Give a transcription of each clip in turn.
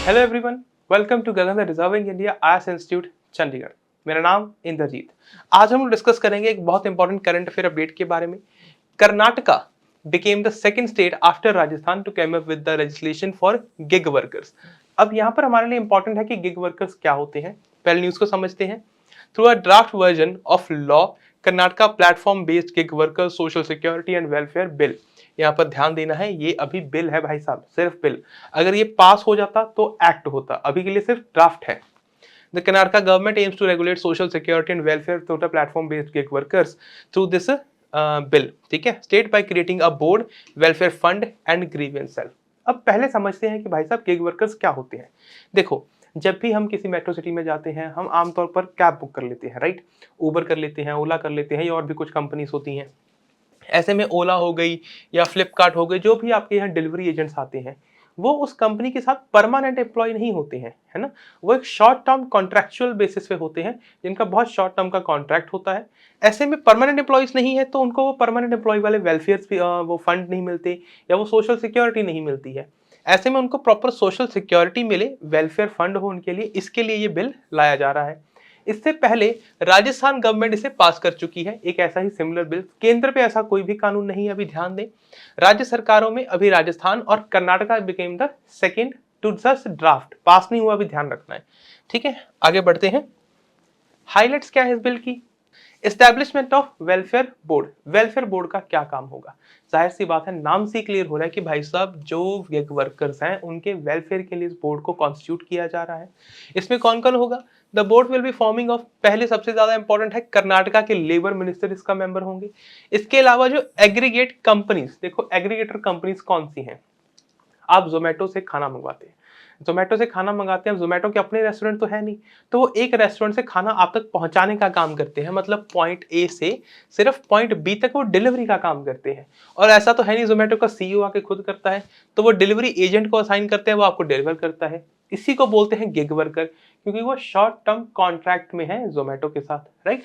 Hello everyone, welcome to Gagan the deserving India IAS institute Chandigarh. मेरा नाम इंद्रजीत। आज हम डिस्कस करेंगे एक बहुत इंपॉर्टेंट करंट अफेयर अपडेट के बारे में। Karnataka became the second state after Rajasthan to come up with the legislation for gig workers। अब यहाँ पर हमारे लिए इंपॉर्टेंट है कि गिग वर्कर्स क्या होते हैं। पहले न्यूज को समझते हैं। Through a draft version of law Karnataka platform based gig workers social security and welfare bill. यहाँ पर ध्यान देना है, ये अभी बिल है भाई साहब, सिर्फ बिल। अगर ये पास हो जाता तो एक्ट होता, अभी के लिए सिर्फ ड्राफ्ट है। The Karnataka government aims to regulate social security and welfare through the platform-based gig workers through this bill, ठीक है, state by creating a board, welfare fund and grievance cell। अब पहले समझते हैं कि भाई साहब गिग वर्कर्स क्या होते हैं। देखो, जब भी हम किसी मेट्रो सिटी में जाते हैं, हम आमतौर पर कैब बुक कर लेते हैं, राइट। उबर कर लेते हैं, ओला कर लेते हैं, या और भी कुछ कंपनीज होती हैं। ऐसे में ओला हो गई या फ्लिपकार्ट हो गई, जो भी आपके यहाँ डिलीवरी एजेंट्स आते हैं, वो उस कंपनी के साथ परमानेंट एम्प्लॉय नहीं होते हैं, है ना। वो एक शॉर्ट टर्म कॉन्ट्रैक्चुअल बेसिस पे होते हैं, जिनका बहुत शॉर्ट टर्म का कॉन्ट्रैक्ट होता है। ऐसे में परमानेंट एम्प्लॉयज नहीं है तो उनको वो परमानेंट एम्प्लॉय वाले वेलफेयर वो फंड नहीं मिलते, या वो सोशल सिक्योरिटी नहीं मिलती है। ऐसे में उनको प्रॉपर सोशल सिक्योरिटी मिले, वेलफेयर फंड हो उनके लिए, इसके लिए ये बिल लाया जा रहा है। इससे पहले राजस्थान गवर्नमेंट इसे पास कर चुकी है, एक ऐसा ही सिमिलर बिल। केंद्र पे ऐसा कोई भी कानून नहीं है, अभी ध्यान दें। राज्य सरकारों में अभी राजस्थान और Karnataka became the second to just draft, pass नहीं हुआ, अभी ध्यान रखना है, ठीक है। आगे बढ़ते हैं। हाइलाइट्स क्या है इस बिल की। Establishment of welfare board. Welfare board का क्या काम होगा। जाहिर सी बात है, नाम से क्लियर हो रहा है कि भाई साहब जो गिग वर्कर्स हैं उनके वेलफेयर के लिए इस बोर्ड को कॉन्स्टिट्यूट किया जा रहा है। इसमें कौन कौन होगा। The board will be forming of, पहले सबसे ज्यादा इंपॉर्टेंट है, कर्नाटका के लेबर मिनिस्टर इसका मेंबर होंगे। इसके अलावा जो एग्रीगेट कंपनीज, देखो एग्रीगेटर कंपनीज कौन सी हैं। आप जोमेटो से खाना मंगवाते हैं, जोमेटो से खाना मंगाते हैं, जोमेटो के अपने रेस्टोरेंट तो है नहीं, तो वो एक रेस्टोरेंट से खाना आप तक पहुंचाने का काम करते हैं। मतलब पॉइंट ए से सिर्फ पॉइंट बी तक वो डिलीवरी का काम करते हैं। और ऐसा तो है नहीं जोमेटो का सीईओ आके खुद करता है, तो वो डिलीवरी एजेंट को असाइन करते हैं, वो आपको डिलीवर करता है। इसी को बोलते हैं गिग वर्कर, क्योंकि वो शॉर्ट टर्म कॉन्ट्रैक्ट में है जोमेटो के साथ, राइट।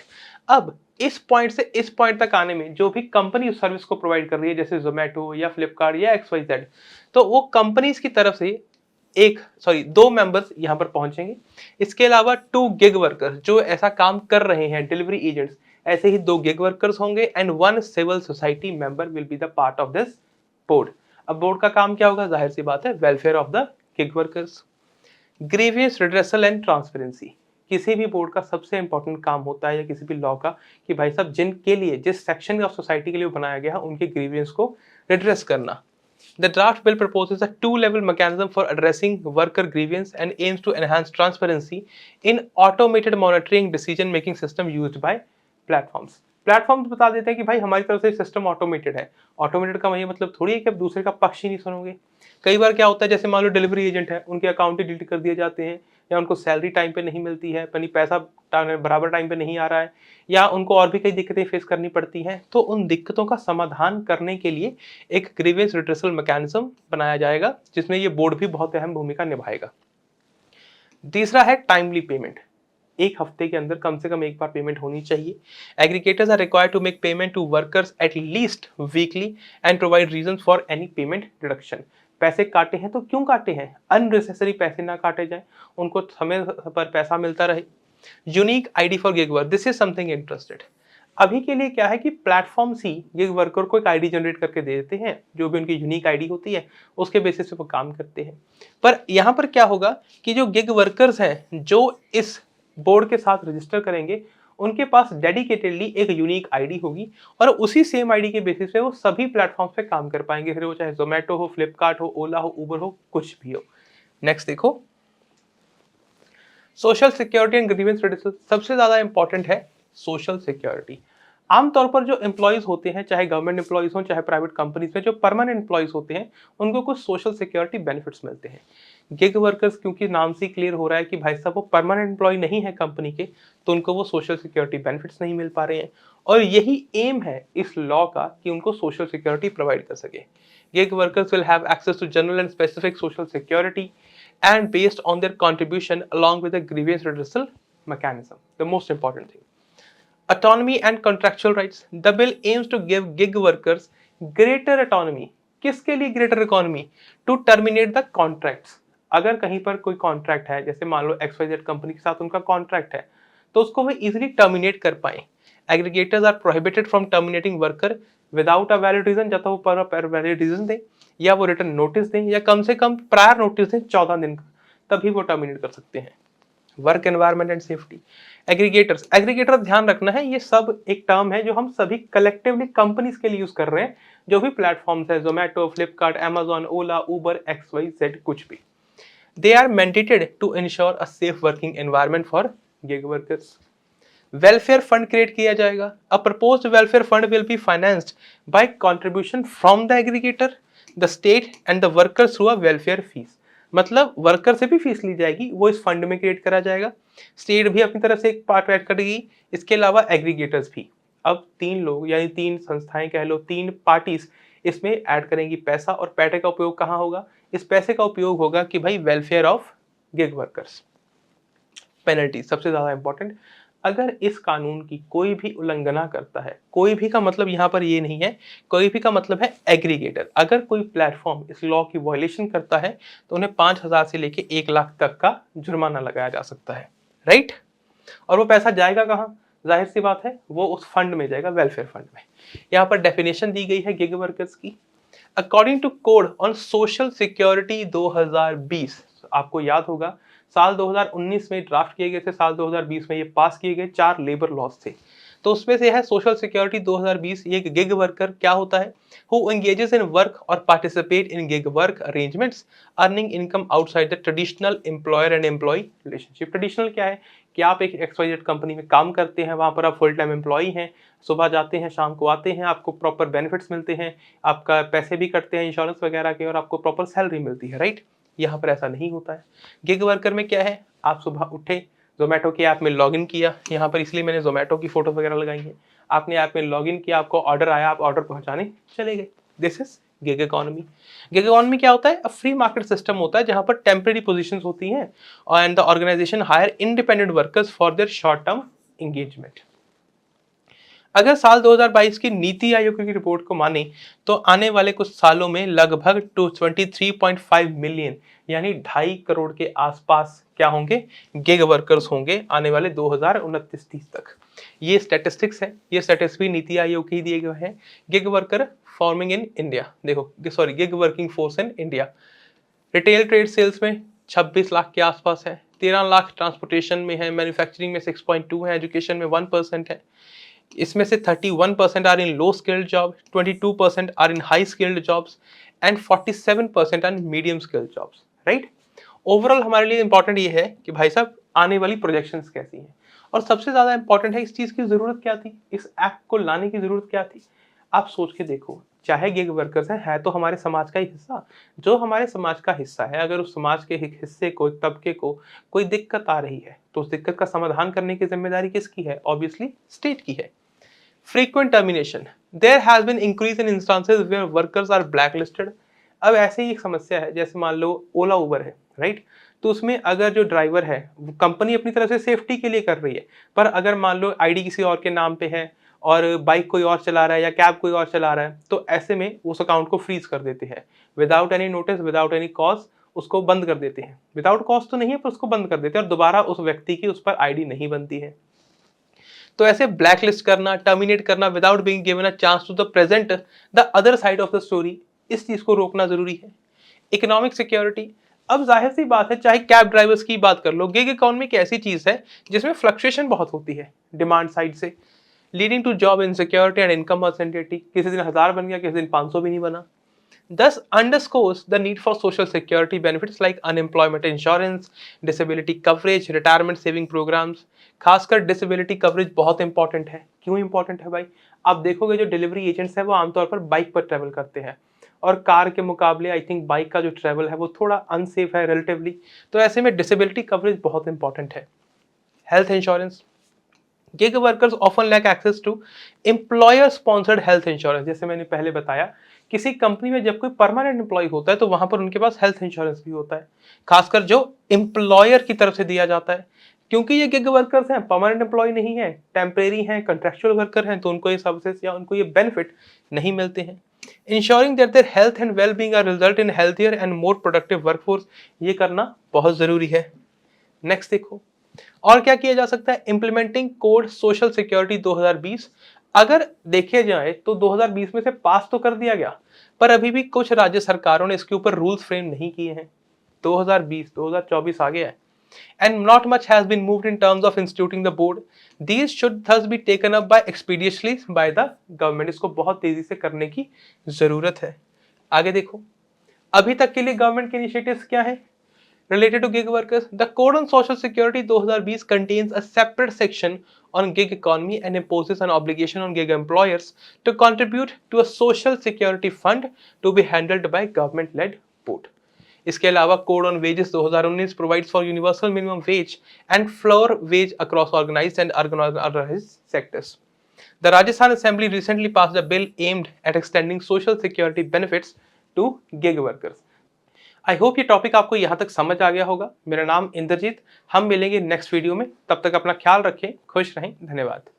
अब इस पॉइंट से इस पॉइंट तक आने में जो भी कंपनी उस सर्विस को प्रोवाइड कर रही है, जैसे जोमेटो या फ्लिपकार्ट या XYZ, तो वो कंपनीज की तरफ से दो मेंबर्स यहां पर पहुंचेंगे। इसके अलावा 2 गिग वर्कर्स जो ऐसा काम कर रहे हैं, डिलीवरी एजेंट्स, ऐसे ही 2 गिग वर्कर्स होंगे and 1 civil society member will be the part of this board. अब बोर्ड का काम क्या होगा, जाहिर सी बात है, welfare of the gig workers. Grievance redressal and transparency. किसी भी बोर्ड का सबसे इंपॉर्टेंट काम होता है, या किसी भी लॉ का, कि भाई साहब जिनके लिए, जिस सेक्शन ऑफ सोसाइटी के लिए बनाया गया है, उनके ग्रीवियंस को रिड्रेस करना। The draft bill proposes a two-level mechanism for addressing worker grievance and aims to enhance transparency in automated monitoring decision-making system used by platforms। Platforms बता देते हैं कि भाई हमारी तरफ से सिस्टम ऑटोमेटेड है। ऑटोमेटेड का ये मतलब थोड़ी है कि आप दूसरे का पक्ष ही नहीं सुनोगे। कई बार क्या होता है, जैसे मान लो डिलीवरी एजेंट है, उनके अकाउंट ही डिलीट कर दिए जाते हैं, या उनको सैलरी टाइम पे नहीं मिलती है, यानी पैसा बराबर टाइम पे नहीं आ रहा है, या उनको और भी कई दिक्कतें फेस करनी पड़ती हैं। तो उन दिक्कतों का समाधान करने के लिए एक ग्रीवेंस रिड्रेसल मैकेनिज्म बनाया जाएगा, जिसमें ये बोर्ड भी बहुत अहम भूमिका निभाएगा। तीसरा है टाइमली पेमेंट। एक हफ्ते के अंदर कम से कम एक बार पेमेंट होनी चाहिए। Aggregators are required to make payment to workers at least weekly and provide reasons for any payment deduction. पैसे काटे हैं तो क्यों काटे हैं, अननेसेसरी पैसे ना काटे जाए, उनको समय पर पैसा मिलता रहे। Unique ID for gig work, this is something interested. अभी के लिए क्या है कि प्लेटफॉर्म्स ही गिग वर्कर को एक आईडी जनरेट करके दे देते हैं, जो भी उनकी यूनिक आईडी होती है, उसके बेसिस पे वो काम करते हैं। पर यहाँ पर क्या होगा कि जो गिग वर्कर्स हैं जो इस बोर्ड के साथ रजिस्टर करेंगे, उनके पास डेडिकेटेडली एक यूनिक आईडी होगी, और उसी सेम आईडी के बेसिस पे वो सभी प्लेटफॉर्म्स पे काम कर पाएंगे, फिर वो चाहे जोमेटो हो, फ्लिपकार्ट हो, ओला हो, उबर हो, कुछ भी हो। नेक्स्ट देखो, social security and grievance redressal. सबसे ज्यादा इंपॉर्टेंट है सोशल सिक्योरिटी। आमतौर पर जो एम्प्लॉयज होते हैं, चाहे गवर्नमेंट एम्प्लॉयज हो चाहे प्राइवेट कंपनीज में, जो परमानेंट एम्प्लॉयज होते हैं, उनको कुछ सोशल सिक्योरिटी बेनिफिट्स मिलते हैं। गिग वर्कर्स, क्योंकि नाम से क्लियर हो रहा है कि भाई साहब वो परमानेंट एम्प्लॉय नहीं है कंपनी के, तो उनको वो सोशल सिक्योरिटी बेनिफिट्स नहीं मिल पा रहे हैं। और यही एम है इस लॉ का कि उनको सोशल सिक्योरिटी प्रोवाइड कर सके। Gig workers will have access to general and specific social security and based on their contribution along with a grievance redressal mechanism. The most important thing. Autonomy and contractual rights. The bill aims to give gig workers greater autonomy. किसके लिए greater autonomy? To terminate the contracts. अगर कहीं पर कोई contract है, जैसे मान लो XYZ company के साथ उनका कॉन्ट्रैक्ट है, तो उसको वो इजीली टर्मिनेट कर पाए। Aggregators are prohibited from terminating worker without a valid reason, जब तक वो पर वैलिड रीजन दें या वो रिटर्न नोटिस दें या कम से कम प्रायर नोटिस दें 14 दिन का, तभी वो टर्मिनेट कर सकते हैं। Work environment and safety, aggregator ध्यान रखना है, ये सब एक टर्म है जो हम सभी कलेक्टिवली कंपनीज के लिए यूज कर रहे हैं, जो भी प्लेटफॉर्म्स है, Zomato, Flipkart, Amazon, Ola, Uber, XYZ, कुछ भी। They are mandated to ensure a safe working environment for gig workers. Welfare fund create किया जाएगा। A proposed welfare fund will be financed by contribution from the aggregator, the state and the workers through a welfare fees. मतलब worker से भी fees ली जाएगी, वो इस fund में create करा जाएगा। स्टेट भी अपनी तरफ से एक पार्ट ऐड करेगी, इसके अलावा एग्रीगेटर्स भी। अब 3 लोग यानी 3 संस्थाएं कह लो, 3 पार्टीज इसमें ऐड करेंगी पैसा, और पैसे का उपयोग कहाँ होगा? इस पैसे का उपयोग होगा कि भाई welfare of gig workers. Penalty सबसे ज्यादा इंपॉर्टेंट, अगर इस कानून की कोई भी उल्लंघना करता है, कोई भी का मतलब यहाँ पर ये नहीं है, कोई भी का मतलब है एग्रीगेटर, अगर कोई प्लेटफॉर्म इस लॉ की वायलेशन करता है तो उन्हें 5,000 से लेके 1 लाख तक का जुर्माना लगाया जा सकता है, राइट। और वो पैसा जाएगा कहाँ? जाहिर सी बात है, वो उस फंड में जाएगा, वेलफेयर फंड में। यहाँ पर डेफिनेशन दी गई है गिग वर्कर्स की। According to code on social security 2020, आपको याद होगा साल 2019 में ड्राफ्ट किए गए थे, साल 2020 में ये पास किए गए 4 लेबर लॉज थे, तो उसमें से है सोशल सिक्योरिटी 2020। ये गिग वर्कर क्या होता है? हु एंगेजेस इन वर्क और participate in gig work arrangements earning income outside the traditional employer and employ relationship. Traditional क्या है कि आप एक XYZ कंपनी में काम करते हैं, वहां पर आप फुल टाइम एम्प्लॉई हैं, सुबह जाते हैं शाम को आते हैं, आपको प्रॉपर बेनिफिट्स मिलते हैं, आपका पैसे भी कटते हैं इंश्योरेंस वगैरह के, और आपको प्रॉपर सैलरी मिलती है, राइट। यहाँ पर ऐसा नहीं होता है। गिग वर्कर में क्या है? आप सुबह उठे, जोमेटो की ऐप में लॉगिन किया, यहाँ पर इसलिए मैंने जोमेटो की फोटो वगैरह लगाई है, आपने ऐप में लॉगिन किया, आपको ऑर्डर आया, आप ऑर्डर पहुंचाने चले गए। This is gig economy. Gig economy क्या होता है? फ्री मार्केट सिस्टम होता है जहां पर टेम्परेरी पोजीशंस होती हैं and the organisation hire independent workers for their short term engagement. अगर साल 2022 की नीति आयोग की रिपोर्ट को माने तो आने वाले कुछ सालों में लगभग 23.5 मिलियन यानी 2.5 करोड़ के आसपास क्या होंगे? गिग वर्कर्स होंगे आने वाले 2029-30 तक। ये स्टैटिस्टिक्स है, ये स्टैटिस्टिक्स नीति आयोग की दिए गए हैं। Gig worker forming in India, देखो sorry, gig working force in India. Retail trade sales में 26 लाख के आसपास है, 13 लाख ट्रांसपोर्टेशन में है, मैन्युफैक्चरिंग में 6.2 है, एजुकेशन में 1% है। इसमें से 31% are in low skilled job, 22% are in high skilled jobs and 47% are in medium skilled jobs, right. Overall हमारे लिए इंपॉर्टेंट ये है कि भाई साहब आने वाली प्रोजेक्शंस कैसी हैं, और सबसे ज्यादा इंपॉर्टेंट है इस चीज की जरूरत क्या थी, इस एक्ट को लाने की जरूरत क्या थी। आप सोच के देखो, चाहे गिग वर्कर्स हैं, है तो हमारे समाज का ही हिस्सा। जो हमारे समाज का हिस्सा है, अगर उस समाज के एक हिस्से को, एक तबके को कोई दिक्कत आ रही है, तो उस दिक्कत का समाधान करने की जिम्मेदारी किसकी है? ऑब्वियसली स्टेट की है। Frequent termination, there has been increase in instances where workers are blacklisted. अब ऐसे ही एक समस्या है, जैसे मान लो ओला उबर है, राइट। तो उसमें अगर जो ड्राइवर है, कंपनी अपनी तरफ से सेफ्टी के लिए कर रही है, पर अगर मान लो आईडी किसी और के नाम पे है और बाइक कोई और चला रहा है या कैब कोई और चला रहा है, तो ऐसे में उस अकाउंट को फ्रीज कर देते हैं without any notice, without any cause, उसको बंद कर देते हैं। विदाउट कॉज तो नहीं है, पर उसको बंद कर देते हैं और दोबारा उस व्यक्ति की उस पर आईडी नहीं बनती है। तो ऐसे ब्लैकलिस्ट करना, टर्मिनेट करना without being given a chance to the present the other side of the story, इस चीज को रोकना जरूरी है। इकोनॉमिक सिक्योरिटी, अब जाहिर सी बात है, चाहे कैब ड्राइवर्स की बात कर लो, गिग इकोनॉमी एक ऐसी चीज है जिसमें फ्लक्चुएशन बहुत होती है डिमांड साइड से, leading to job insecurity and income uncertainty. किसी दिन 1000 बन गया, किसी दिन 500 भी नहीं बना। Thus underscores the need for social security benefits like unemployment insurance, disability coverage, retirement saving programs। खासकर disability coverage बहुत इंपॉर्टेंट है। क्यों इंपॉर्टेंट है भाई? आप देखोगे जो डिलीवरी एजेंट्स हैं वो आमतौर पर बाइक पर ट्रेवल करते हैं, और कार के मुकाबले आई थिंक बाइक का जो ट्रेवल है वो थोड़ा अनसेफ है रिलेटिवली, तो ऐसे में डिसेबिलिटी कवरेज बहुत इंपॉर्टेंट है। Health insurance, gig workers often lack access to employer sponsored health insurance. जैसे मैंने पहले बताया, किसी कंपनी में जब कोई परमानेंट एम्प्लॉय होता है तो वहां पर उनके पास हेल्थ इंश्योरेंस भी होता है, खासकर जो एम्प्लॉयर की तरफ से दिया जाता है। क्योंकि ये गिग वर्कर्स हैं, परमानेंट एम्प्लॉय नहीं है, टेम्परेरी हैं, कंट्रेक्चुअल वर्कर हैं, तो उनको ये सर्विसेज या उनको ये बेनिफिट नहीं मिलते हैं। Insuring that their health and well being are result in healthier and more productive workforce, ये करना बहुत जरूरी है। नेक्स्ट देखो, और क्या किया जा सकता है, इंप्लीमेंटिंग कोड सोशल सिक्योरिटी 2020। अगर देखे जाए तो 2020 में से पास तो कर दिया गया, पर अभी भी कुछ राज्य सरकारों ने इसके ऊपर रूल्स फ्रेम नहीं किए हैं। 2020 2024 आ गया है, and not much has been moved in terms of instituting the board. These should thus be taken up by expeditiously by the government. इसको बहुत तेजी से करने की जरूरत है। आगे देखो, अभी तक के लिए गवर्नमेंट के इनिशिएटिव्स क्या है related to gig workers? The Code on Social Security 2020 contains a separate section on gig economy and imposes an obligation on gig employers to contribute to a social security fund to be handled by government-led board. इसके अलावा code on wages 2019 provides for universal minimum wage and floor wage across organised and unorganised sectors. The Rajasthan Assembly recently passed a bill aimed at extending social security benefits to gig workers. I hope ये topic आपको यहाँ तक समझ आ गया होगा। मेरा नाम इंद्रजीत, हम मिलेंगे नेक्स्ट वीडियो में, तब तक अपना ख्याल रखें, खुश रहें, धन्यवाद।